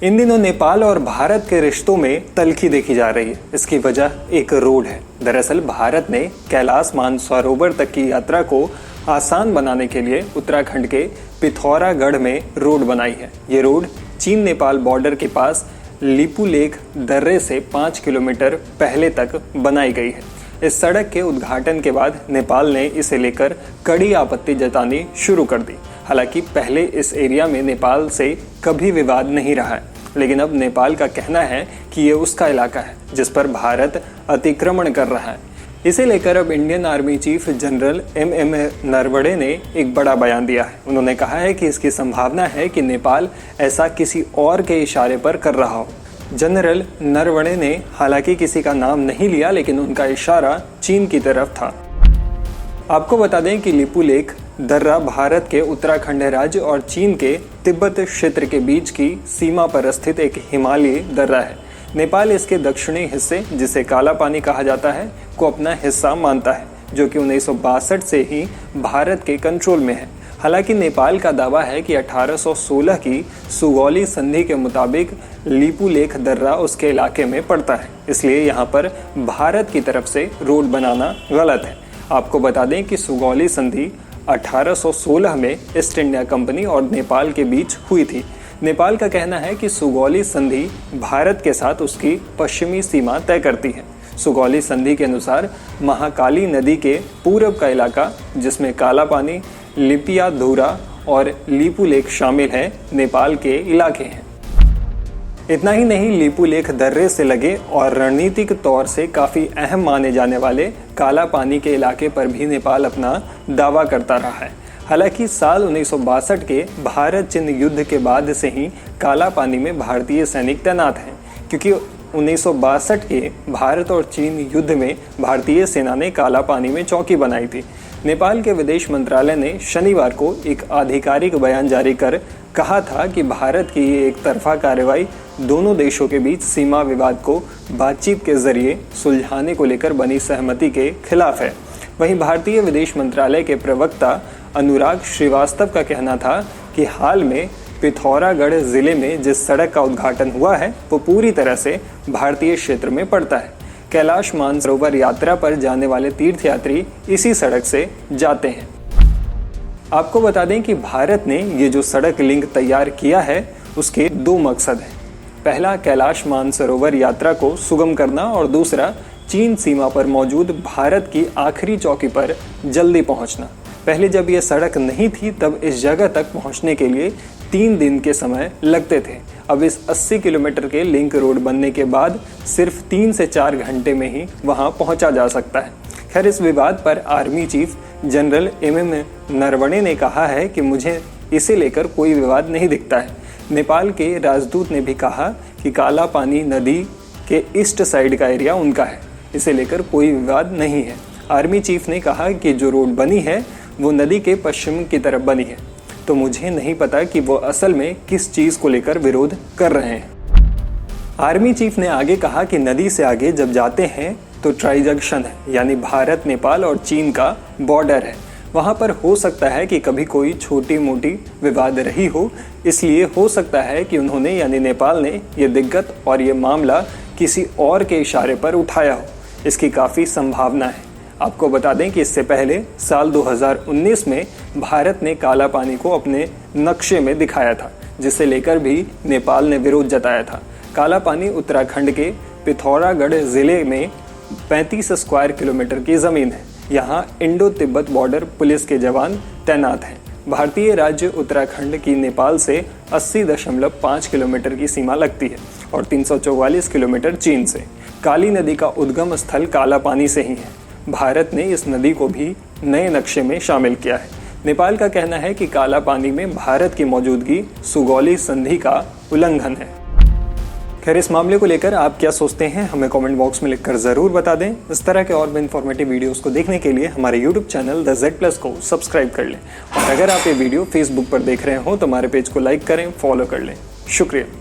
इन दिनों नेपाल और भारत के रिश्तों में तल्खी देखी जा रही है। इसकी वजह एक रोड है। दरअसल भारत ने कैलाश मानसरोवर तक की यात्रा को आसान बनाने के लिए उत्तराखंड के पिथौरागढ़ में रोड बनाई है। ये रोड चीन नेपाल बॉर्डर के पास लिपुलेख दर्रे से 5 किलोमीटर पहले तक बनाई गई है। इस सड़क के उद्घाटन के बाद नेपाल ने इसे लेकर कड़ी आपत्ति जतानी शुरू कर दी। हालांकि पहले इस एरिया में नेपाल से कभी विवाद नहीं रहा है, लेकिन अब नेपाल का कहना है कि ये उसका इलाका है जिस पर भारत अतिक्रमण कर रहा है। इसे लेकर अब Indian army chief general M Naravane ने एक बड़ा बयान दिया है। उन्होंने कहा है कि इसकी संभावना है कि नेपाल ऐसा किसी और के इशारे पर कर रहा हो। जनरल नरवणे ने हालांकि किसी का नाम नहीं लिया, लेकिन उनका इशारा चीन की तरफ था। आपको बता दें कि लिपुलेख दर्रा भारत के उत्तराखंड राज्य और चीन के तिब्बत क्षेत्र के बीच की सीमा पर स्थित एक हिमालयी दर्रा है। नेपाल इसके दक्षिणी हिस्से, जिसे काला पानी कहा जाता है, को अपना हिस्सा मानता है, जो कि 1962 से ही भारत के कंट्रोल में है। हालांकि नेपाल का दावा है कि 1816 की सुगौली संधि के मुताबिक लिपुलेख दर्रा उसके इलाके में पड़ता है, इसलिए यहाँ पर भारत की तरफ से रोड बनाना गलत है। आपको बता दें कि सुगौली संधि 1816 में ईस्ट इंडिया कंपनी और नेपाल के बीच हुई थी। नेपाल का कहना है कि सुगौली संधि भारत के साथ उसकी पश्चिमी सीमा तय करती है। सुगौली संधि के अनुसार महाकाली नदी के पूरब का इलाका, जिसमें काला पानी, लिपियाधुरा और लिपुलेख शामिल हैं, नेपाल के इलाके हैं। इतना ही नहीं, लिपुलेख दर्रे से लगे और रणनीतिक तौर से काफ़ी अहम माने जाने वाले काला पानी के इलाके पर भी नेपाल अपना दावा करता रहा है। हालांकि साल 1962 के भारत चीन युद्ध के बाद से ही काला पानी में भारतीय सैनिक तैनात हैं, क्योंकि 1962 के भारत और चीन युद्ध में भारतीय सेना ने काला पानी में चौकी बनाई थी। नेपाल के विदेश मंत्रालय ने शनिवार को एक आधिकारिक बयान जारी कर कहा था कि भारत की ये एक तरफा कार्रवाई दोनों देशों के बीच सीमा विवाद को बातचीत के जरिए सुलझाने को लेकर बनी सहमति के खिलाफ है। वहीं भारतीय विदेश मंत्रालय के प्रवक्ता अनुराग श्रीवास्तव का कहना था कि हाल में पिथौरागढ़ जिले में जिस सड़क का उद्घाटन हुआ है वो पूरी तरह से भारतीय क्षेत्र में पड़ता है। कैलाश मानसरोवर यात्रा पर जाने वाले तीर्थयात्री इसी सड़क से जाते हैं। आपको बता दें कि भारत ने ये जो सड़क लिंक तैयार किया है उसके 2 मकसद हैं। पहला, कैलाश मानसरोवर यात्रा को सुगम करना, और दूसरा, चीन सीमा पर मौजूद भारत की आखिरी चौकी पर जल्दी पहुंचना। पहले जब यह सड़क नहीं थी तब इस जगह तक पहुंचने के लिए 3 दिन के समय लगते थे। अब इस 80 किलोमीटर के लिंक रोड बनने के बाद सिर्फ 3 से 4 घंटे में ही वहां पहुंचा जा सकता है। खैर, इस विवाद पर army chief general M Naravane ने कहा है कि मुझे इसे लेकर कोई विवाद नहीं दिखता है। नेपाल के राजदूत ने भी कहा कि काला पानी नदी के ईस्ट साइड का एरिया उनका है, इसे लेकर कोई विवाद नहीं है। आर्मी चीफ ने कहा कि जो रोड बनी है वो नदी के पश्चिम की तरफ बनी है, तो मुझे नहीं पता कि वो असल में किस चीज़ को लेकर विरोध कर रहे हैं। आर्मी चीफ ने आगे कहा कि नदी से आगे जब जाते हैं तो ट्राई जंक्शन है, यानी भारत, नेपाल और चीन का बॉर्डर है। वहाँ पर हो सकता है कि कभी कोई छोटी मोटी विवाद रही हो, इसलिए हो सकता है कि उन्होंने यानी नेपाल ने ये दिक्कत और ये मामला किसी और के इशारे पर उठाया हो। इसकी काफ़ी संभावना है। आपको बता दें कि इससे पहले साल 2019 में भारत ने काला पानी को अपने नक्शे में दिखाया था, जिसे लेकर भी नेपाल ने विरोध जताया था। काला पानी उत्तराखंड के पिथौरागढ़ जिले में 35 स्क्वायर किलोमीटर की ज़मीन है। यहाँ इंडो तिब्बत बॉर्डर पुलिस के जवान तैनात हैं। भारतीय राज्य उत्तराखंड की नेपाल से 80.5 किलोमीटर की सीमा लगती है और 344 किलोमीटर चीन से। काली नदी का उद्गम स्थल काला पानी से ही है। भारत ने इस नदी को भी नए नक्शे में शामिल किया है। नेपाल का कहना है कि काला पानी में भारत की मौजूदगी सुगौली संधि का उल्लंघन है। खैर, इस मामले को लेकर आप क्या सोचते हैं हमें कमेंट बॉक्स में लिखकर ज़रूर बता दें। इस तरह के और भी इन्फॉर्मेटिव वीडियोस को देखने के लिए हमारे यूट्यूब चैनल द Z+ को सब्सक्राइब कर लें, और अगर आप ये वीडियो फेसबुक पर देख रहे हो तो हमारे पेज को लाइक करें, फॉलो कर लें। शुक्रिया।